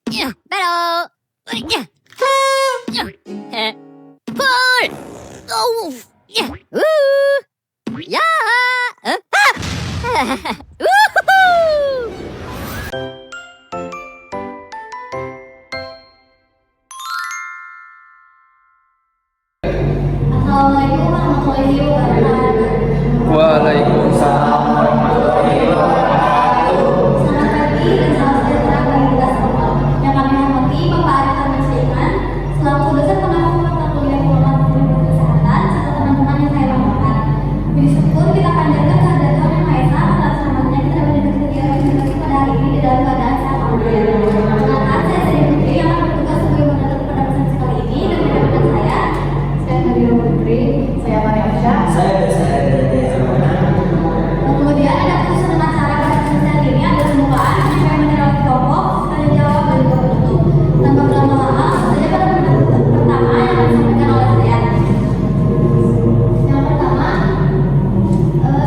Battle! Pull! Oh! Yeah! Woo! Yeah! Woohoo! Assalamualaikum warahmatullahi wabarakatuh. Waalaikumsalam warahmatullahi wabarakatuh. Selamat pagi dan salam sejahtera bagi kita semua. Yang kami hormati Bapak Arif Hamid Sulaiman, selaku dosen pengamat mata kuliah Fakultas Ilmu Kesehatan, serta teman-teman yang saya banggakan. Puji syukur kita panjatkan kehadirat Tuhan Yang Maha Esa atas rahmatnya kita dapat bekerja pada hari ini di dalam keadaan sehat walafiat. Perkenalkan, saya Sri Putri yang akan bertugas sebagai moderator pada sesi kali ini dan rekan saya Nadia Putri, saya Mariamsya. Kemudian ada penyusunan acara pada kesempatan ini ada pembukaan, penyampaian materi pokok, tanya jawab dan juga penutup. Tanpa berlama-lama, langsung saja pada pertanyaan pertama yang akan disampaikan oleh saya. Yang pertama,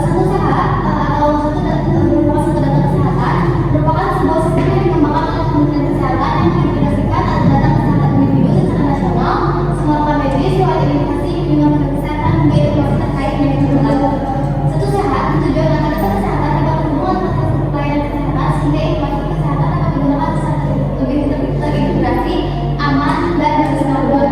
satu sehat atau satu data kesehatan merupakan sebuah sistem yang dikembangkan oleh Kementerian Kesehatan yang mengintegrasikan data kesehatan individu secara nasional, semua rekam medis, riwayat imunisasi, bimbingan kesehatan, hingga informasi terkait penyakit menular. Satu sehat tujuan agar data kesehatan dapat terhubung antara pelayanan kesehatan sehingga informasi kesehatan dapat digunakan secara lebih terintegrasi, aman, dan berkesinambungan.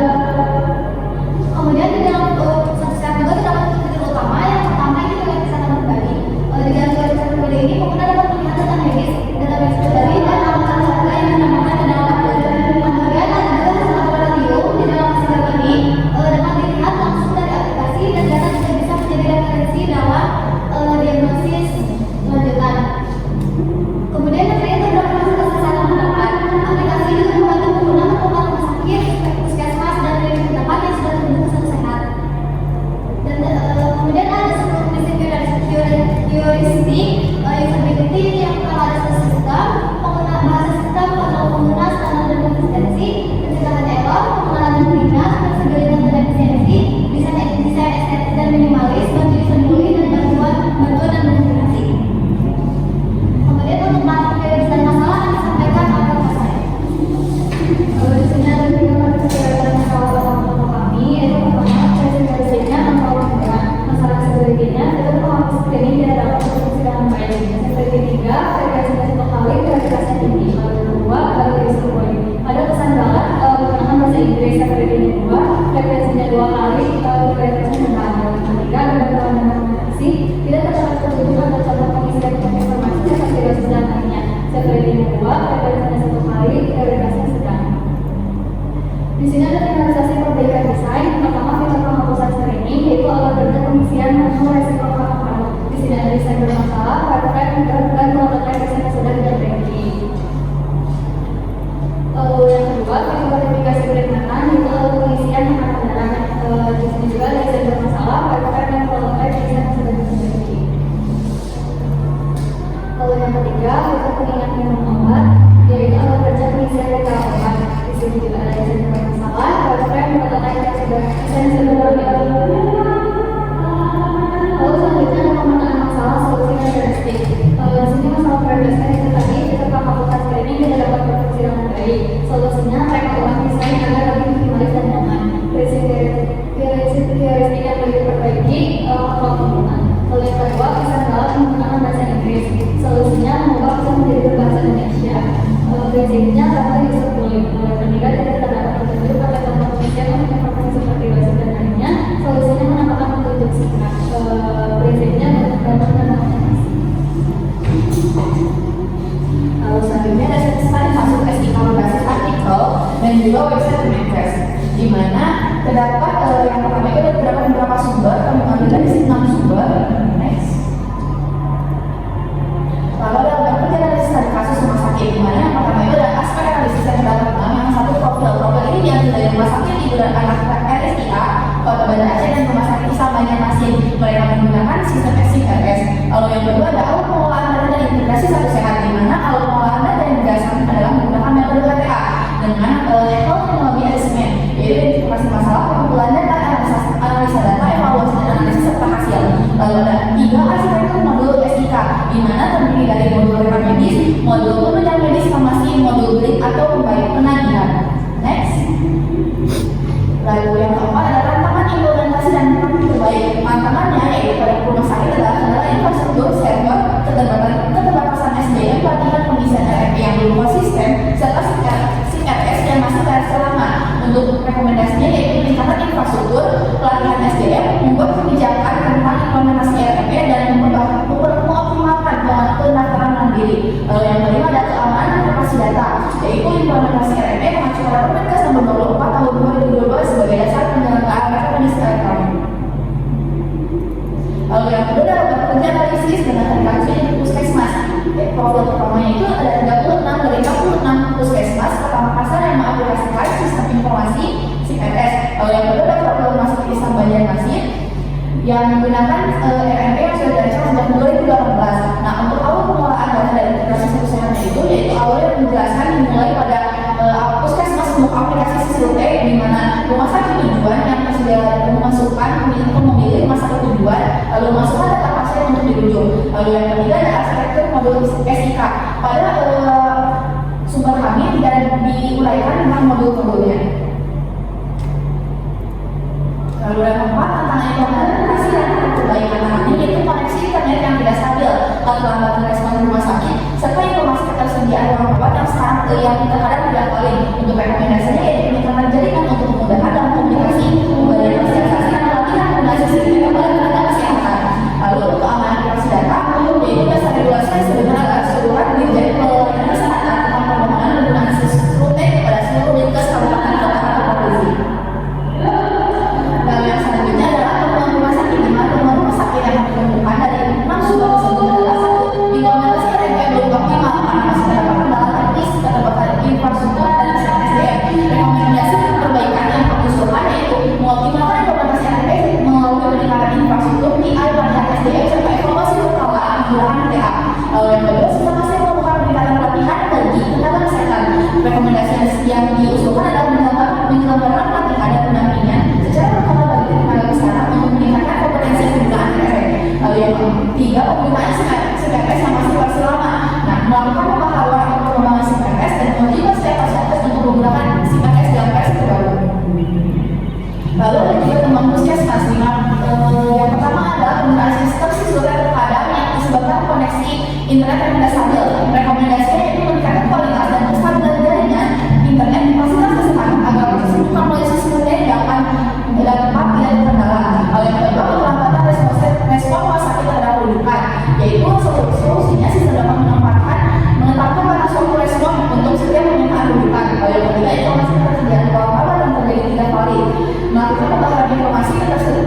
Kemudian di dalam satu sehat juga terdapat titik utama. Yang pertama ini riwayat kesehatan pribadi. Di dalam riwayat kesehatan pribadi ini pengguna dapat melihat data medis pribadi dan alamat harga yang dinamakan di dalam aplikasi. Kemudian ada juga hasil laboratorium di dalam sistem ini dapat dilihat langsung dari aplikasi dan data juga bisa menjadi referensi dalam diagnosis lanjutan. Kemudian yang ketiga terdapat fasilitas kesehatan terdepan. Aplikasi juga membantu pengguna menemukan rumah sakit, puskesmas, dan klinik terdepan yang sudah terbukti satu sehat. Dan kemudian ada 10 prinsip heuristik usability yang telah ada satu sistem, penggunaan bahasa sistem atau pengguna standar dan konsistensi, pencegahan error, pengenalan dan beringas, fleksibilitas dan efisiensi, desain estetis dan minimalis, bantu desain pulih dan bantuan dan komunikasi. Kemudian untuk materi dan masalah yang disampaikan oleh Bapak saya. Di sini ada 3 materi masalah kami, yaitu pertama presentasinya masalah sebaliknya, itu pengawas screening tidak dapat dengan baik. Yang ketiga, verifikasi satu kali, verifikasi tinggi. Lalu kedua, verifikasi poin. Ada pesan banget menggunakan bahasa Inggris. Yang kedua, verifikasinya 2 kali, verifikasi benar. Yang ketiga, ada bantuan dan komunikasi. Tidak terdapat kebutuhan atau contoh pengisian informasi seperti dosis dan lainnya. Yang kedua, verifikasinya 1 kali, verifikasi sedang. Di sini ada finalisasi perbaikan desain. Pertama, fitur penghapusan screening, yaitu alat data pengisian menu resiko kamu. Di sini ada desain bermasalah, wireframe, dan prototipe desain yang sudah diperbaiki. Lalu yang kedua, fitur verifikasi peringatan, yaitu alat pengisian yang akan datang. Di sini juga ada desain bermasalah, wireframe, dan prototipe desain yang sudah diperbaiki. Lalu yang ketiga, fitur pengingat minum obat, yaitu alat kerja pengisian data obat. Di sini juga ada desain bermasalah, wireframe, prototipe yang sudah diperbaiki. Lalu selanjutnya ada pemetaan masalah solusi dan heuristik. Di sini masalah prioritasnya itu tadi kita fakultas screening tidak dapat berfungsi dengan baik. Solusinya mereka ulang desain agar lebih minimalis dan nyaman. Prinsip heuristik yang perlu diperbaiki kontrol penggunaan. Lalu yang kedua, pesan dalam menggunakan bahasa Inggris. Solusinya mengubah pesan menjadi berbahasa Indonesia. Prinsipnya dapat diusul pulih. Lalu yang ketiga, tidak terdapat petunjuk atau contoh pengisian untuk informasi seperti dosis dan lainnya. Solusinya menambahkan petunjuk singkat. Prinsipnya gambar dan komunikasi. Lalu selanjutnya ada sertifikasi masuk SIK berbasis artikel dan juga website Kemenkes, di mana terdapat yang pertama itu terdapat beberapa sumber, kami mengambil dari 6 sumber. Next. Lalu ada gambar analisis dari kasus rumah sakit, di mana yang pertama itu ada aspek analisis yang terdapat yang satu profil ini diambil dari rumah sakit di anak RSIA Kota Banda Aceh dan rumah sakit Islam Banjarmasin. Mereka menggunakan sistem SIRS. Lalu yang kedua ada alat pengolahan data dan integrasi satu sehat, di mana alat pengolahan data dan integrasi adalah menggunakan metode HTA dengan level teknologi asesmen, yaitu identifikasi masalah, pengumpulan data, analisa data, evaluasi dan analisis serta hasil. Lalu ada 3 arsitektur modul SIK, di mana terdiri dari modul rekam medis, modul penunjang medis, farmasi, modul bilik atau pembayaran. menggunakan RMP yang sudah dirancang sejak 2018. Nah, untuk awal pengelolaan data dari integrasi kesehatan itu yaitu awalnya menjelaskan dimulai pada puskesmas untuk aplikasi Sisrute, di mana rumah sakit tujuan yang tersedia memasukkan memilih rumah sakit tujuan, lalu memasukkan data pasien untuk dirujuk. Lalu yang ketiga adalah arsitektur modul SIK. Pada sumber kami tidak diuraikan tentang modul-modulnya. Lalu yang keempat tentang implementasi dan perbaikan ini yaitu koneksi internet yang tidak stabil, keterlambatan respon rumah sakit, serta informasi ketersediaan ruang rawat yang terkadang tidak valid. Untuk rekomendasinya yaitu peningkatan jaringan untuk memudahkan dalam komunikasi, pemberian sosialisasi dan pelatihan penggunaan sistem kepada tenaga kesehatan. Lalu untuk keamanan privasi data yaitu dasar regulasi yang sebenarnya adalah keseluruhan Dirjen Pelayanan Kesehatan tentang permohonan penggunaan Sisrute kepada seluruh dinkes kabupaten kota atau provinsi. Lalu yang selanjutnya adalah temuan rumah sakit, di mana temuan rumah sakit yang ditemukan dari 6 sumber tersebut adalah satu, implementasi RMP belum optimal karena masih terdapat kendala teknis, keterbatasan infrastruktur dan SDM. Rekomendasi perbaikan yang diusulkan yaitu mengoptimalkan implementasi RMP melalui peningkatan infrastruktur, TI pada SDM serta evaluasi berkala penggunaan TA. Lalu yang kedua, sistemasi melakukan peningkatan pelatihan bagi tenaga kesehatan. Rekomendasi yang diusulkan adalah menyelenggarakan pelatihan dan pendampingan secara berkala bagi tenaga kesehatan untuk meningkatkan kompetensi penggunaan RMP. Lalu yang ketiga, penggunaan CPNS yang masih versi lama. Nah, melakukan pemahaman pengembangan CPNS dan mewajibkan setiap pasien untuk menggunakan CPNS dalam versi terbaru. Lalu ada juga temuan puskesmas, di mana yang pertama adalah penggunaan sistem Sisrute terkadang yang disebabkan koneksi internet yang tidak stabil. Rekomendasinya yaitu meningkatkan kualitas dan kestabilan jaringan internet di fasilitas kesehatan agar proses bukan melalui Sisrute dapat tidak terkendala. Lalu yang kedua, perlambatan respon rumah sakit terhadap rujukan, yaitu solusinya sistem dapat menetapkan batas waktu respon untuk setiap permintaan rujukan. Lalu yang ketiga, informasi ketersediaan ruang rawat yang terjadi tidak valid, melakukan pembahasan informasi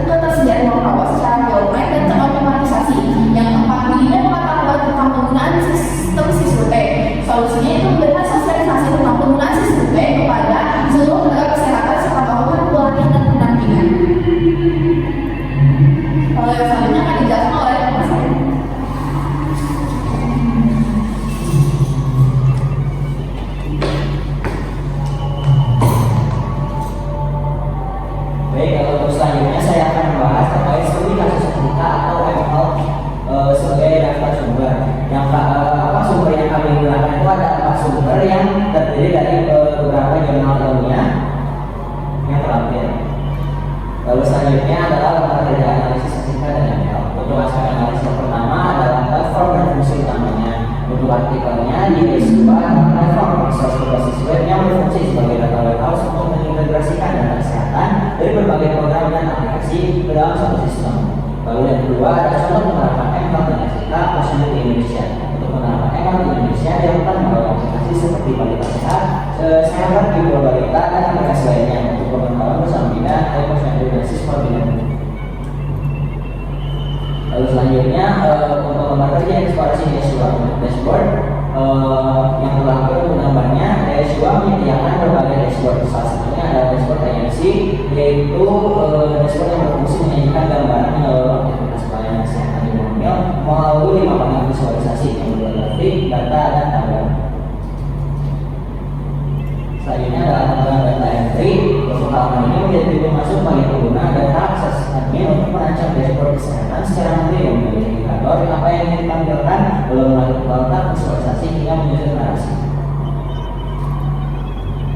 ketersediaan ruang rawat secara geometrik dan terotomatisasi. Yang keempat, minimnya pengetahuan tentang penggunaan sistem Sisrute. Solusinya itu memberikan sosialisasi tentang penggunaan Sisrute kepada seluruh tenaga kesehatan serta melakukan pelatihan dan pendampingan. Kalau yang selanjutnya akan dijelaskan oleh Mas Ari. Baik, kalau untuk selanjutnya saya akan membahas terkait studi kasus kita atau ML sebagai daftar sumber. Yang sumber yang kami gunakan itu ada 4 sumber yang terdiri dari beberapa jurnal ilmiah yang terakhir. Lalu selanjutnya adalah lembaga kerja analisis fisika dan ML. Untuk aspek analisis yang pertama adalah platform dan fungsi utamanya. Untuk artikelnya di S2 platform resource berbasis web yang berfungsi sebagai data warehouse untuk mengintegrasikan data kesehatan dari berbagai program dan aplikasi ke dalam satu sistem. Lalu yang kedua ada contoh penerapan ML dan SIK positif di Indonesia. Untuk penerapan ML di Indonesia dilakukan melalui aplikasi seperti Balita Sehat, Sehat di Balita dan aplikasi lainnya untuk pemantauan bersama bina dan sistem bina. Lalu selanjutnya untuk lembaga kerja eksplorasi dashboard yang telah menggambarnya dashboard menyediakan berbagai dashboard. Salah satunya adalah dashboard IMC, yaitu dashboard yang berfungsi menyajikan gambaran menyeluruh aktivitas pelayanan kesehatan di Monmil melalui 5 panel visualisasi yang berupa grafik, data, dan tabel. Selanjutnya adalah tampilan data entry. Untuk halaman ini menjadi pintu masuk bagi pengguna dan akses admin untuk merancang dashboard kesehatan secara mandiri yang memiliki indikator apa yang ingin ditampilkan, belum melakukan visualisasi hingga menyusun narasi.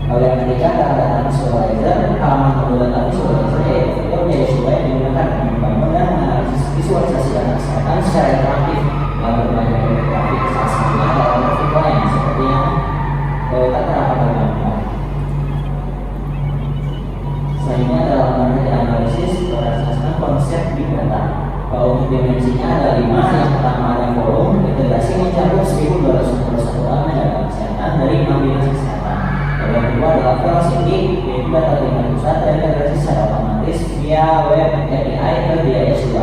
Lalu yang ketiga adalah data visualizer. Halaman modul data visualizer yaitu fitur DSUI yang digunakan untuk membangun dan menganalisis visualisasi data kesehatan secara interaktif dengan berbagai grafik. Salah satunya adalah grafik lain seperti yang tak terdapat dalam gambar. Selanjutnya adalah lembaga analisis berdasarkan konsep big data. Kalau untuk dimensinya ada 5. Yang pertama ada volume, integrasi mencakup 1.241 data kesehatan dari 6 dinas kesehatan. Lalu yang kedua adalah velocity, yaitu data tingkat pusat dan integrasi secara otomatis via web API ke DIS2.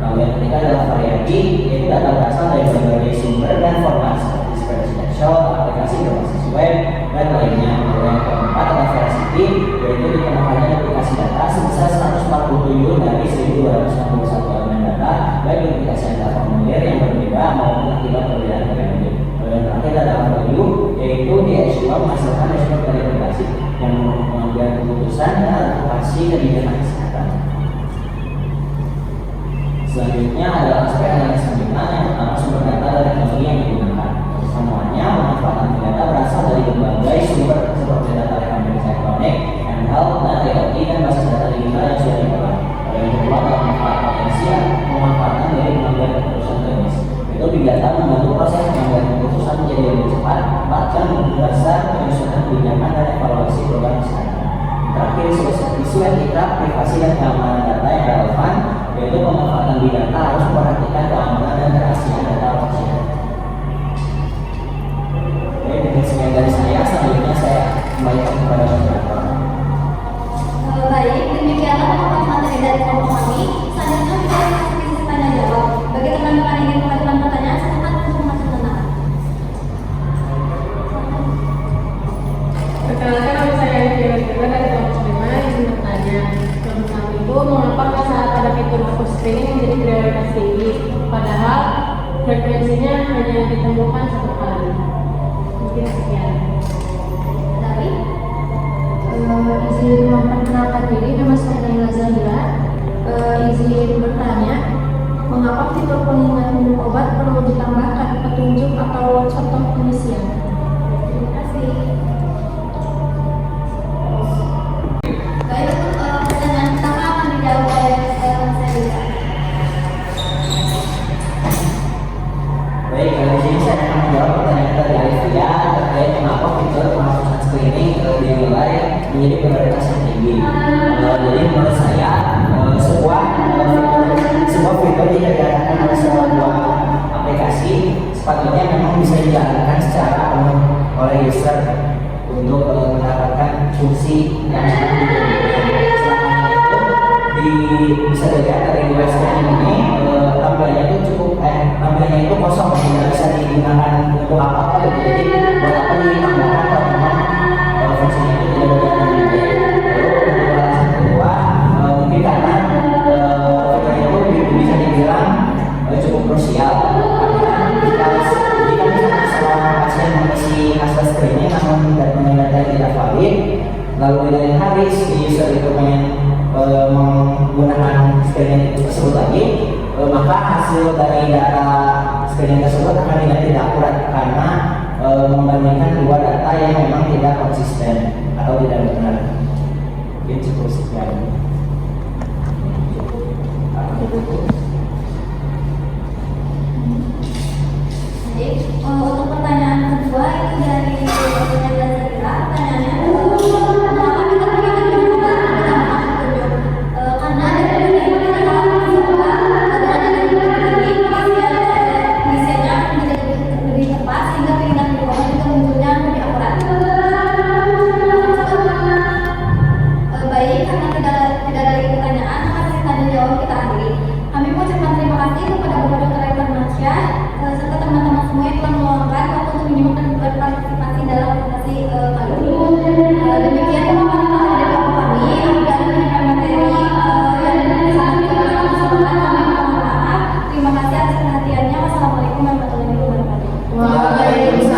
Lalu yang ketiga adalah variety, yaitu data berasal dari berbagai sumber dan format seperti spreadsheet Excel, aplikasi berbasis web, dan lainnya. Lalu yang keempat adalah veracity, yaitu dikenakannya duplikasi data sebesar 147 dari 1.261 elemen data. data, baik duplikasi data formulir yang berbeda maupun akibat perbedaan periode. Yang terakhir adalah value, yaitu dashboard menghasilkan dashboard verifikasi yang mengambil keputusan dan advokasi kebijakan kesehatan. Selanjutnya adalah aspek analisis data. Yang pertama, sumber data dan teknologi yang digunakan. Semuanya pemanfaatan data berasal dari berbagai sumber seperti data rekam medis elektronik, handheld, dan IoT dan basis data digital yang sudah diperoleh. Yang kedua adalah manfaat potensial, pemanfaatan dari pengambilan keputusan klinis. Itu big data membantu proses pengambilan keputusan menjadi lebih cepat, bahkan berdasar penyusunan kebijakan dan evaluasi program kesehatan. Terakhir, isu etika, privasi dan keamanan data yang relevan, yaitu pemanfaatan big data harus memperhatikan keamanan dan kerahasiaan data pasien. Oke, definisinya dari saya. Selanjutnya saya kembalikan kepada moderator. Baik, demikianlah pemaparan materi dari kelompok kami. Selanjutnya kita akan sesi tanya jawab. Bagi teman-teman yang ingin mengajukan pertanyaan, silakan untuk masuk ke tengah. Perkenalkan, nama saya Elvira dari kelompok 5 izin bertanya. Kelompok kami itu mengapa saat ada fitur fokus screening menjadi prioritas tinggi, padahal frekuensinya hanya ditemukan 1 kali. Mungkin sekian. Dari Izin memperkenalkan diri, nama saya Naila Zahira. Izin bertanya, mengapa fitur pengingat minum obat perlu ditambahkan petunjuk atau contoh pengisian? Terima kasih. Baik, untuk pertanyaan pertama akan dijawab oleh saya Lisa. Baik, di sini saya akan menjawab pertanyaan dari Alivia terkait mengapa fitur penghapusan screening dinilai menjadi prioritas yang tinggi. Jadi menurut saya sebuah fitur jika dikatakan oleh sebuah aplikasi sepatutnya memang bisa dijalankan secara penuh oleh user untuk mendapatkan fungsi yang sedang dibutuhkan. Selama itu bisa dilihat dari website ini tampilannya itu tampilannya itu kosong, tidak bisa digunakan untuk apa-apa. Jadi buat apa ditambahkan kalau memang fungsinya itu tidak berjalan dengan baik. Lalu untuk alasan kedua, mungkin karena fitur itu bisa dibilang cukup krusial. Jika misalnya seorang pasien mengisi hasil screening namun data tidak valid, lalu di lain hari si user itu pengen menggunakan screening tersebut lagi, maka hasil dari data screening tersebut akan tidak akurat karena membandingkan dua data yang memang tidak konsisten atau tidak benar. Mungkin cukup sekian. Baik, untuk pertanyaan kedua itu dari Naila Zahira. Pertanyaannya, mengapa kita perlu minum obat ditambahkan petunjuk? Karena dari ini kita tahu bahwa dengan ini pengisiannya menjadi lebih tepat sehingga pengingat minum obat itu munculnya lebih akurat. Baik, karena tidak ada pertanyaan, maka sesi tanya jawab kita akhiri. Kami mengucapkan terima kasih kepada Bapak Dr. Evan Masya serta teman-teman semua yang telah meluangkan waktu untuk menyimak dan berpartisipasi dalam presentasi kali ini. Demikian pemaparan dari kelompok kami. Apabila ada penyampaian materi yang sangat disampaikan, kami mohon maaf. Terima kasih atas perhatiannya. Wassalamualaikum warahmatullahi wabarakatuh. Waalaikumsalam.